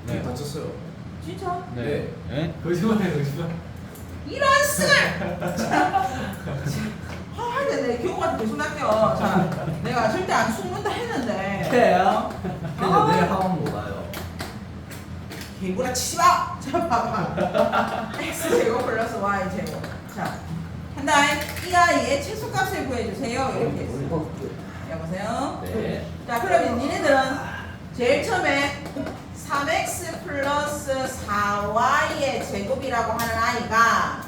네. 다쳤어요. 진짜? 네. 네? 거짓말해 거짓말. 이런 쓱을! 내 교우한테 계속 낚여. 자, 내가 절대 안 숨는다 했는데. 해요. 근데 아. 내일 학원 못 와요. 개구라 치지 마! 자, 봐봐. x 제곱 플러스 y 제곱. 자, 한다. 이 아이의 최소값을 구해주세요. 이렇게 했어. 여보세요? 네. 자, 그러면 니네들은 제일 처음에 3x 플러스 4y의 제곱이라고 하는 아이가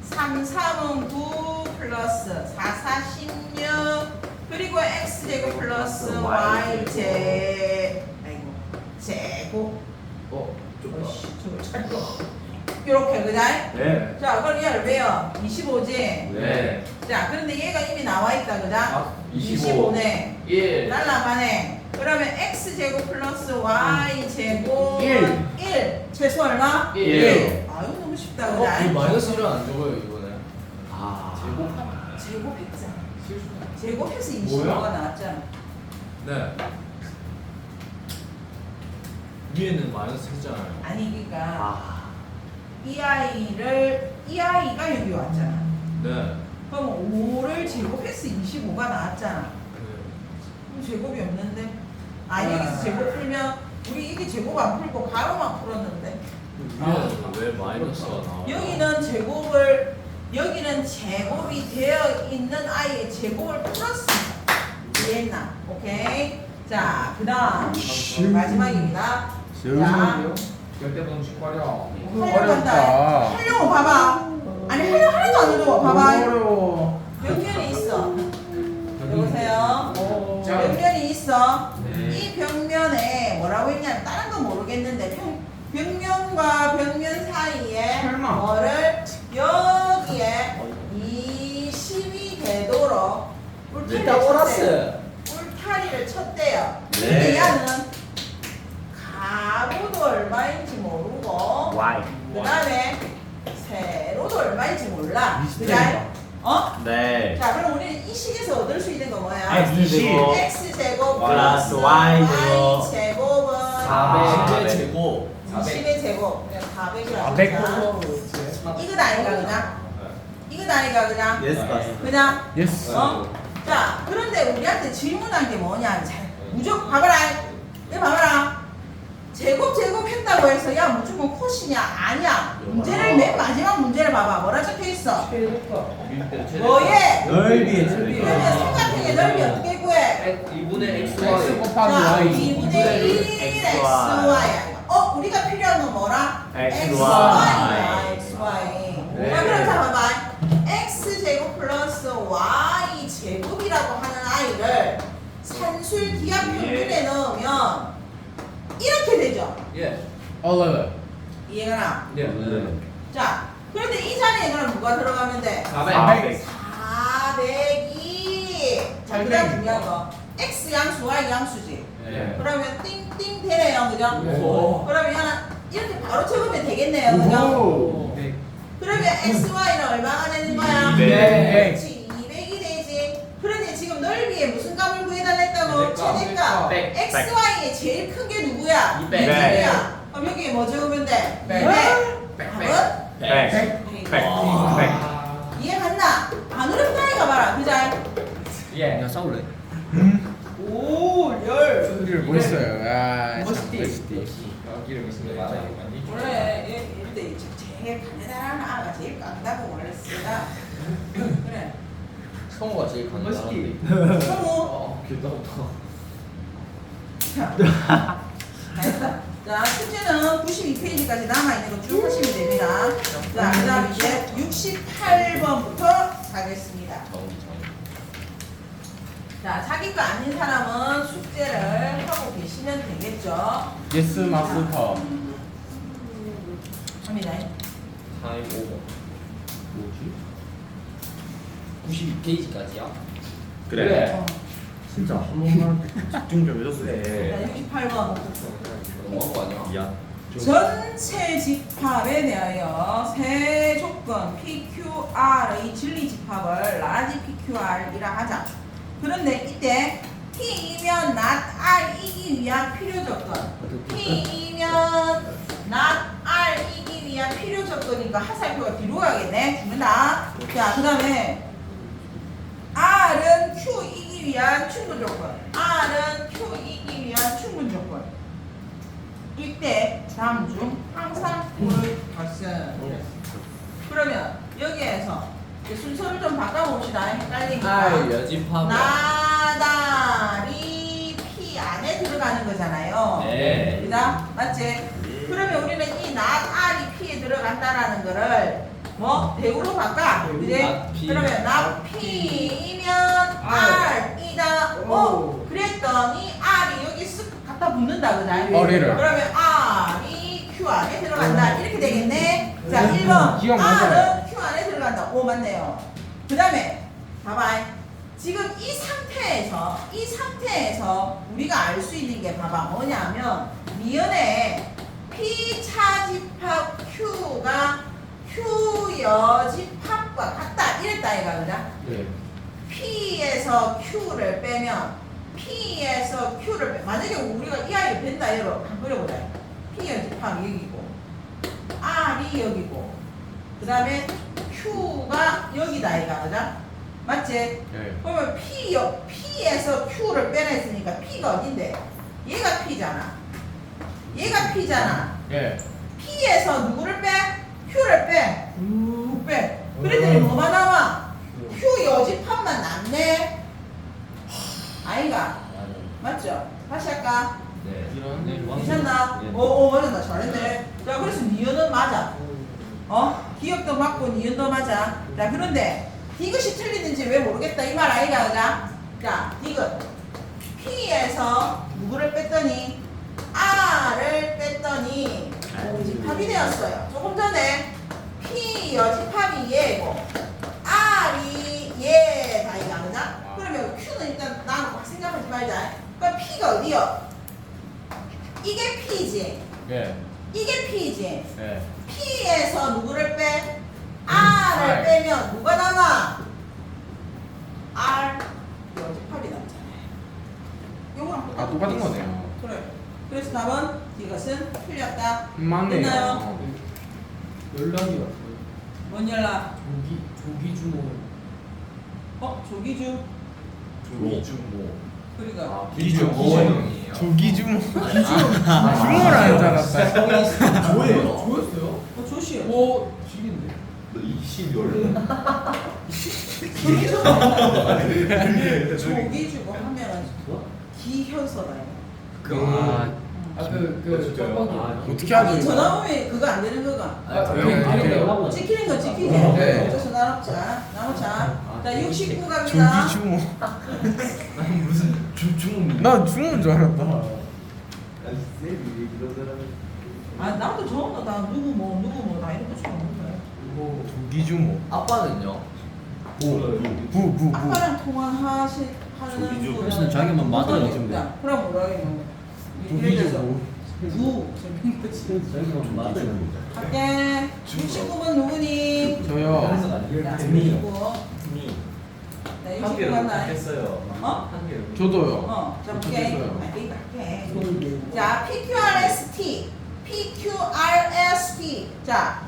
3, 3은 9 플러스 4, 4, 16 그리고 x 제곱 플러스 y 제곱 좀. 이렇게 그냥 네. 자 그럼 얘 얼마예요? 25지? 네. 자 그런데 얘가 이미 나와있다 그죠? 아, 25. 25네 1. 날라가네. 그러면 x 제곱 플러스 y 제곱 1. 최소 얼마? 1. 아유 너무 쉽다 그 그죠? 마이너스를 안 적어요 이번에. 아. 제곱했잖아. 제곱해서 뭐야? 25가 나왔잖아. 네. 위에는 마이너스 했잖아요. 아니 그러니까 아. 이 아이가 여기 왔잖아. 네. 그럼 5를 제곱해서 25가 나왔잖아. 그럼 제곱이 없는데? 아 여기서 제곱 풀면 우리 이게 제곱 안 풀고 가로만 풀었는데 위에는 왜 마이너스가 나와요? 여기는 제곱이 되어 있는 아이의 제곱을 풀었습니다. 이해했나? 오케이. 자, 그 다음 마지막입니다. 자, 열대봉지 화려. 활용한다. 활용은 봐봐. 아니 활용 하나도 안 어려워. 봐봐. 어려워. 벽면이 있어. 여보세요? 벽면이 있어. 이 벽면에 뭐라고 했냐면 다른 건 모르겠는데 벽면과 벽면 사이에 설마. 뭐를 여기에 20이 되도록 울타리를 쳤대요. 근데 얘는 가로도 얼마인지 모르고 그 다음에 세로도 얼마인지 몰라. 그냥 네. 자 그럼 우리는 이 식에서 얻을 수 있는 거 뭐야? X제곱 X제곱 플러스 Y제곱 Y제곱은 400의 제곱 20의 제곱 그냥 400이라고 400 이건 아닌가 그냥? 이건 아닌가 그냥? 예스 맞습니다. 그냥? 예스. 자 그런데 우리한테 질문한 게 뭐냐 무조건 봐봐라 이거 봐봐라 제곱 했다고 해서 야 무조건 컷이냐 아니야 문제를 맨 마지막 문제를 봐봐 뭐라 적혀있어? 뭐에? 넓이의 그러면 삼각형의 넓이 어떻게 구해? 2분의 X 자, 곱하기 Y. 2분의 1 XY. 우리가 필요한 건 뭐라? XY. XY. 네. 자, 그럼 자, 봐봐. X제곱 플러스 Y제곱이라고 하는 아이를 산술 기하 평균에 넣으면 이렇게 되죠? 예. 어려워. 이해가 나? 네. 자, 그런데 이 자리에 그럼 누가 들어가면 돼? 400. 400이. 자, 그 다음 중요한 거. X 양수, Y 양수지. 네. 그러면 띵띵 되네요, 그죠? 오. 그러면 하나 이렇게 바로 적으면 되겠네요, 그죠? 그러면 X, Y는 얼마가 되는 거야? 200. 그렇지, 200이 되지. 그런데 지금 넓이에 무슨 값을 구해달랬다고? 최대값. 최대값. 100. X, Y의 제일 큰 게 누구야? 200. 200이야. 그럼 여기에 뭐 뭐 적으면 돼? 백. 200. 백. 답은? 백. 백. 이해 갔나? 안 어렵다니까 봐라. 그자? 예. 야 싸울래? 오, 열. 소리를 멋있어요. 아, 참 멋있디. 멋있디. 여기를 있습니다. 원래 이때 제일 가느다란 아가 제일 깐다고 말했습니다. 그래. 성우가 제일 멋있디. 성우. 길다부터. 알겠다. 자, 숙제는 92페이지까지 남아있는 거 쭉 하시면 됩니다. 자, 그 다음 이제 68번부터 가겠습니다. 자, 자기 거 아닌 사람은 숙제를 하고 계시면 되겠죠. 예스 마스터. 합니다. 타임 오버. 뭐지? 92페이지까지야? 그래. 어. 진짜 한 번만 집중 좀 해줬어요. 자, 68번. 너무한 거 아니야? 미안. 전체 집합에 대하여 세 조건 PQR의 진리 집합을 라지 PQR이라 하자. 그런데 이때 P이면 not R이기 위한 필요 조건. P이면 not R이기 위한 필요 조건이니까 하살표가 뒤로 가겠네. 죽는다. 자, 그 다음에 R은 Q이기 위한 충분 조건. R은 Q이기 위한 충분 조건. 이때 다음 중 항상 옳을 것은. 그러면 여기에서 이제 순서를 좀 바꿔봅시다. 헷갈리니까. 여집합. 나달이 P 안에 들어가는 거잖아요. 네. 그다 맞지? 그러면 우리는 이 나달이 P에 들어간다라는 거를 뭐 대우로 바꿔. 그지? not P. 그러면 not P이면 R이다. 그랬더니 R이 여기 쓱 갖다 붙는다 그다. 어리를. 그러면 R이 Q 안에 들어간다. 이렇게 되겠네. 자, 1번 기억 맞아요. R은 Q 안에 들어간다. 오, 맞네요. 그 다음에 봐봐. 지금 이 상태에서 우리가 알 수 있는 게 봐봐. 뭐냐면 미연에 P 차집합 Q가 Q 여집합과 같다. 이랬다 이가 그죠? 네. P에서 Q를 빼면 P에서 Q를 빼. 만약에 우리가 이 아이를 뺀다 이러 한번 그려보자. P 여집합이 여기고 R이 여기고 그 다음에 Q가 여기다 이가 그죠? 맞지? 네. 그러면 P에서 Q를 빼냈으니까 P가 어딘데? 얘가 P잖아. 얘가 P잖아. 예. P에서 누구를 빼? Q를 빼. 쭉 빼. 그랬더니 뭐가 나와? Q 여집합만 남네. 아이가. 맞죠? 다시 할까? 네. 괜찮나? 네. 오, 맞았다. 잘했네. 자, 그래서 니은은 맞아. 기억도 맞고 니은도 맞아. 자, 그런데 이것이 틀리는지 왜 모르겠다 이 말 아이가 그자? 자, 이것 P에서 누구를 뺐더니 R을 뺐더니 여집합이 되었어요. 조금 전에 P 여집합이 얘고 R이 얘다 이가 그자? 그러면 Q는 일단 나는 막 생각하지 말자. 그럼 P가 어디요? 이게 P지. 예. 이게 P지. 예. P에서 누구를 빼? R을 R. 빼면 누가 남아? R 여집합이 남잖아요. 요거랑 아, 똑같은 거네요. 그래. 그래서 답은 이것은 틀렸다. 맞네요. 됐나요? 연락이 왔어요. 뭔 연락? 조기주모. 조기주. 조기주모. 그러니까 기주모. 조기주모. 주모라는 줄 알았어요. 조예요. 조였어요? 조시요. 오, 지긴데. 너 20열. 조기주고 하면은 기현서다. 진짜요? 뻑뻑이. 어떻게 하죠? 이거? 전화 오면 그거 안 되는 거가. 찍히는 거 찍히지. 네. 어째서 나눠자. 자, 69 갑니다. 조기주모. 무슨 주모. 나 주모인 줄 알았다. 나도 저거 다 누구 뭐 다 이런 거 처음 보는 조기주모. 아빠는요? 부. 아빠랑 통화하는 조기주. 그래서 자기만 맞아요, 지금. 그럼 뭐라 해요? 예를 들어서 조기주모. 재밌는 거지. 자기만 맞아요. 갈게. 69번 누구니? 저요. 자, 69. 나 69 간다. 했어요. 저도요. 자, 볼게. 갈게. 자, PQRST. PQRST. 자,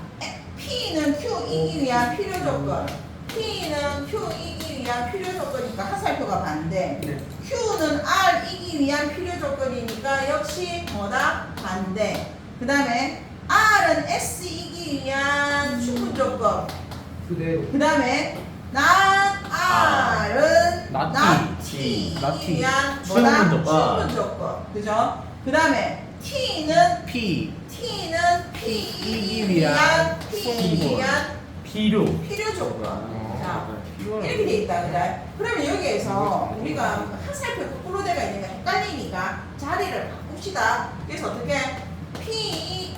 P는 Q이기 위한 필요 조건. P는 Q이기 위한 필요 조건이니까 화살표가 반대. Q는 R이기 위한 필요 조건이니까 역시 뭐다? 반대. 그 다음에 R은 S이기 위한 충분 조건. 그대로. 그 다음에 not R은 not not T. T이기 위한 뭐다? 충분 조건. 충분 조건. 그죠? 그 다음에 T는 P T는 P이기 위한 P이기 위한 필요. 필요 조건. 자, 이거는 이렇게 돼 있다, 그래? 그러면 여기에서 우리가 화살표 거꾸로 되가 있으면 헷갈리니까 자리를 바꿉시다. 그래서 어떻게? P,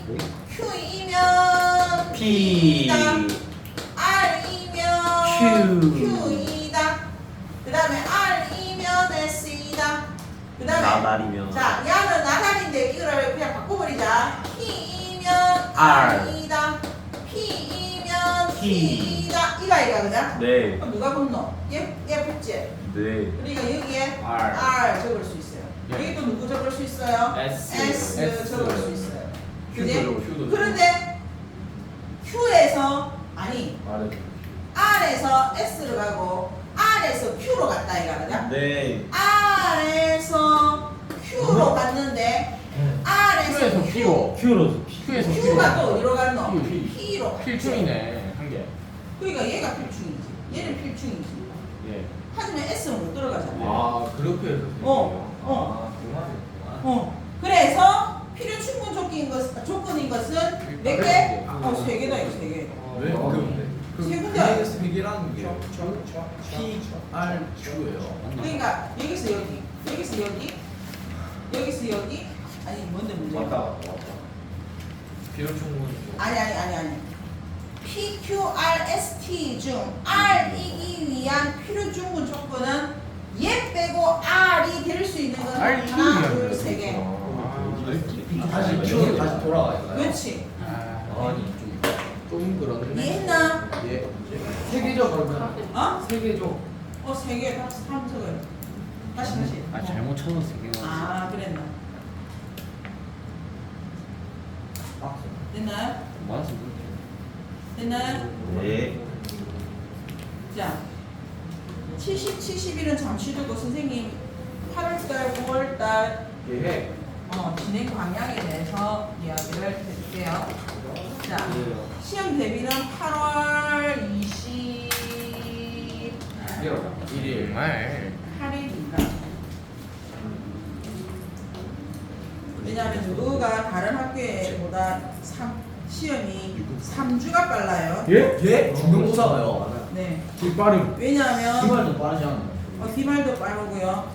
Q이면 P. P이다. R이면 Q이다. 그 다음에 R이면 S이다. 그 다음에 나발이면. 자, 야는 나날인데 이거를 그냥 바꿔버리자. P이면 R. R이다. P이면 T. T이다. 이가 그죠? 네. 그럼 누가 붙노? 얘 붙지? 네. 그러니까 여기에 R. R 적을 수 있어요. 예. 여기 또 누구 적을 수 있어요? S. S 적을 수 있어요. 그지? Q도 그런데 Q에서 아니 말해. R에서 S로 가고 R에서 Q로 갔다 이가 그죠? 네. R에서 Q로 갔는데 R에서 Q에서 Q Q로 Q로. Q에서 Q가 또 어디로 갔노? Q. P로 갔지. 필충이네 한 개. 그러니까 얘가 필충이지. 얘는 필충이지. 예. 하지만 S는 못 들어가잖아. 아 그렇게 해서. 어. 아, 그 말이구나. 그래서 필요 충분 조건인 것은 몇 개? 세 개다 이거 세 개. 왜? 세 군데. 세 개라는 게 P, R, Q예요. 그러니까 여기서 여기, 여기서 여기, 여기서 여기. 아니 뭔데 문제? 비율 충분. 아니. PQRST 중 R이기 위한 필요 충분 조건은 얘 빼고 R이 될 수 있는 건 R이기 하나, 위한 둘, 필요 세 개. 다시 Q로 다시 돌아가요. 그렇지. 아니 좀 그렇네. 이해했나? 예. 세 개죠 그러면. 어? 세 개죠. 세 개. 삼석을. 다시. 아 잘못 쳐서 세 개가. 아, 그랬나? 됐나요? 맞았어. 됐나요? 네. 자, 70, 71은 잠시 두고 선생님 8월달, 9월달 예. 진행 방향에 대해서 이야기를 해줄게요. 자, 시험 대비는 8월 28일인가? 정말 왜냐하면 누구가 다른 학교보다 시험이 3주가 빨라요. 예? 예? 중간고사가요. 네. 뒷발이 왜냐하면 기말도 빠르지 않나요? 디말도 빠르고요.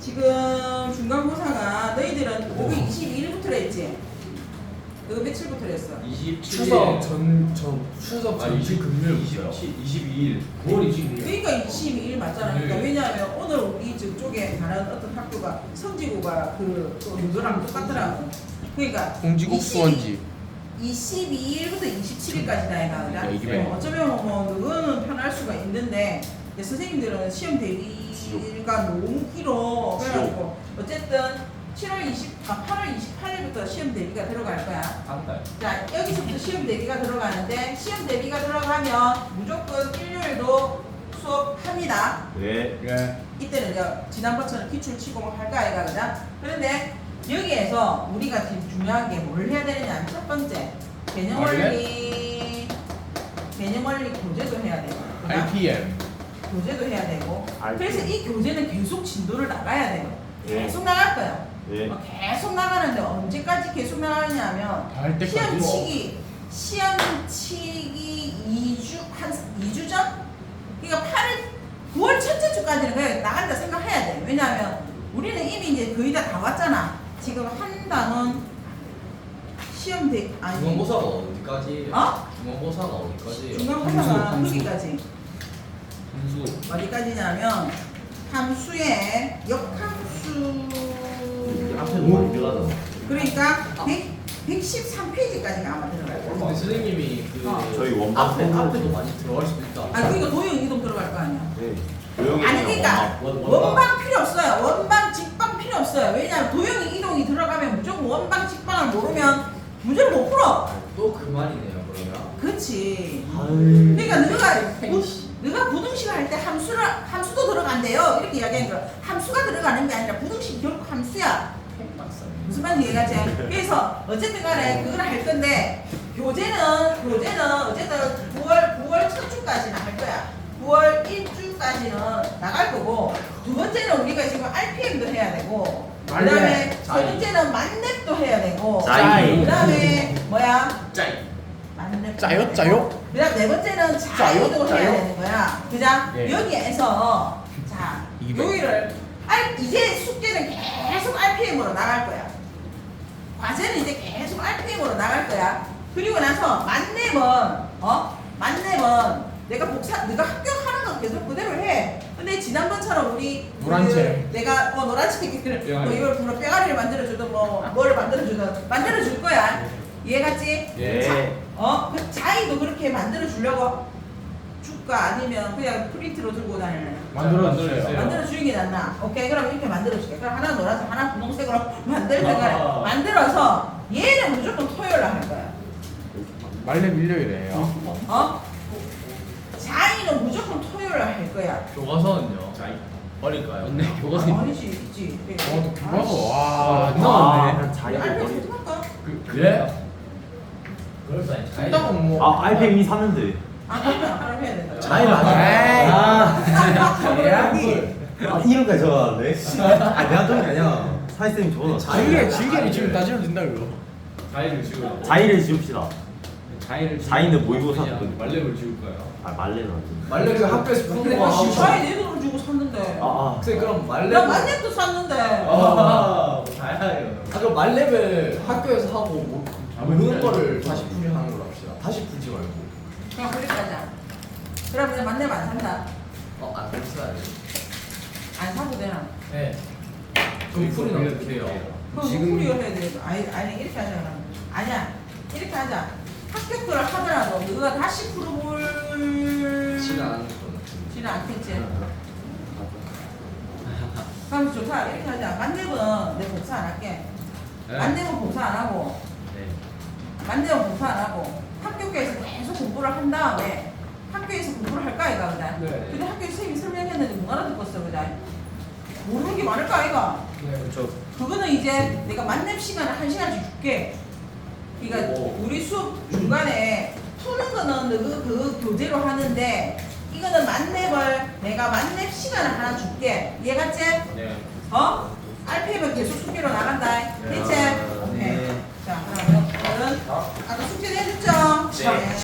지금 중간고사가 너희들은 그거 22일부터 했지? 그거 며칠부터 했어? 27일 추석 전 추석 전주 금요일부터요. 22일. 9월 22일. 그러니까 22일 맞잖아. 그러니까 네. 왜냐하면 오늘 우리 저쪽에 다른 어떤 학교가 성지고가 또 누구랑 똑같더라고. 그러니까 공지국 수원지 22일부터 27일까지다 해가 야, 이게 어쩌면 뭐 누구는 편할 수가 있는데 이제 선생님들은 시험 대비가 너무 길어. 그래가지고 어쨌든 8월 28일부터 시험 대비가 들어갈 거야. 한 달. 자, 여기서부터 시험 대비가 들어가는데 시험 대비가 들어가면 무조건 일요일도 수업합니다. 네. 예. 이때는 이제 지난번처럼 기출 치고 뭐 할까 아이가 그죠? 그런데 여기에서 우리가 지금 중요한 게 뭘 해야 되느냐? 첫 번째 개념 원리 교재도 해야 되고 그다음 RPM 교재도 해야 되고 RPM. 그래서 이 교재는 계속 진도를 나가야 돼요. 예. 계속 나갈 거야. 예. 계속 나가는데 언제까지 계속 나가느냐면 할 때까지 시험 치기 2주 전? 그러니까 9월 첫째 주까지는 그냥 나간다 생각해야 돼. 왜냐하면 우리는 이미 이제 거의 다 왔잖아. 지금 한 단원 시험 아니 중간고사가 어디까지예요? 어? 중간고사가 어디까지예요? 중간고사가 함수. 거기까지. 함수. 어디까지냐면 함수의 역함수 앞에 너무 유명하다. 그러니까 113페이지까지가 아마 들어갈 거야. 근데 선생님이 저희 원반 앞에도 많이 들어갈 수도 있다. 아 그러니까 도형 이동 들어갈 거 아니야. 네. 조용히 아니 해요, 그러니까 원방 필요 없어요. 원방 직방 필요 없어요. 왜냐하면 도형이 이동이 들어가면 무조건 원방 직방 상황을 모르면 문제를 못 풀어. 또 그만이네요 그러면. 그렇지. 아유. 그러니까 너가 부등식 할 때 함수도 들어간대요. 이렇게 이야기하는 거야. 함수가 들어가는 게 아니라 부등식 결국 함수야. 무슨 말인지 이해가지? 그래서 어쨌든 간에 그걸 할 건데 교재는 어쨌든 9월 첫 주까지는 할 거야. 9월 1주까지는 나갈 거고 두 번째는 우리가 지금 RPM도 해야 되고 그 다음에 세 번째는 만렙도 해야 되고 짜이. 그 다음에 뭐야? 짜이. 만렙. 짜요? 짜요? 그 다음 네 번째는 자유도 짜요? 해야 짜요? 되는 거야. 그자? 예. 여기에서 자 이게 여기를 이제 숙제는 계속 RPM으로 나갈 거야. 과제는 이제 계속 RPM으로 나갈 거야. 그리고 나서 만렙은 내가 합격하는 거 계속 그대로 해. 근데 지난번처럼 우리 노란 책. 내가 노란 책을 뭐 이걸 뭐 뼈가리를 만들어주든 뭐를 만들어주든 만들어줄 거야. 이해갔지? 예. 그 자이도 그렇게 만들어주려고 줄까 아니면 그냥 프린트로 들고 다닐래? 만들어주세요. 만들어주는 게 낫나? 오케이 그럼 이렇게 만들어줄게. 그럼 하나 노란색 하나 분홍색으로 만들어서 얘는 무조건 토요일에 할 거야. 말렙 일요일에요. 자이는 무조건 토요일에 할 거야. 교과서는요? 짜이. 버릴까요? 맞네 교과서. 아니지 있지. 또 교과서 와. 아, 자기가 알펜 머리. 할까? 그래? 그럴싸해. 일단은 뭐. 아, 알펜 이미 샀는데. 그럼 해야 된다. 자의를 안 에이. 아, 대학이. 아, 이름까지 적어놨네. 아, 내가 적은 게 아니야. 사회쌤이 적어놨어. 질게를 지금 따지면 된다 이거. 자의를 지우라. 자의를 지웁시다. 자의는 모의고사. 말렙을 지울까요? 아, 말레는 안 돼. 말렙 그 학교에서 푸는 거 하고. 자이 내 돈을 주고 샀는데. 선생님 그럼 말렙. 나 만렙도 샀는데. 다행이에요. 그럼 말렙을 학교에서 하고 모르는 거를 다시 풀이 하는 걸로 합시다. 다시 풀지 말고. 그냥 그렇게 하자. 그럼 그냥 만렙 안 산다. 안 풀어야 돼. 안 사도 되나? 네. 그럼 풀이는 어떻게 해요? 그럼 지금- 풀이를 해야 돼. 아니 이렇게 하자 그러면. 아니야. 이렇게 하자. 합격을 하더라도 너가 다시 풀어볼 지는 않는 거는. 지는 않겠지. 그럼 좋다. 이렇게 하자. 만렙은 내 복사 안 할게. 만렙은 복사 안 하고 만렙은 복사 안 하고 학교에서 계속 공부를 한 다음에 학교에서 공부를 할까 아이가 그다. 네. 근데 학교에서 선생님이 설명했는데 못 알아듣겠어 그다. 모르는 게 많을까 아이가. 그렇죠. 그거는 이제 내가 만렙 시간을 1시간씩 줄게. 그러니까 우리 수업 중간에 푸는 거는 그 교재로 하는데 이거는 만렙을 내가 만렙 시간을 하나 줄게. 이해갔지? 네. RPM은 계속 숙제로 나간다. 됐지? 네. 오케이. 자, 그러면 아까 숙제 내줬죠? 네.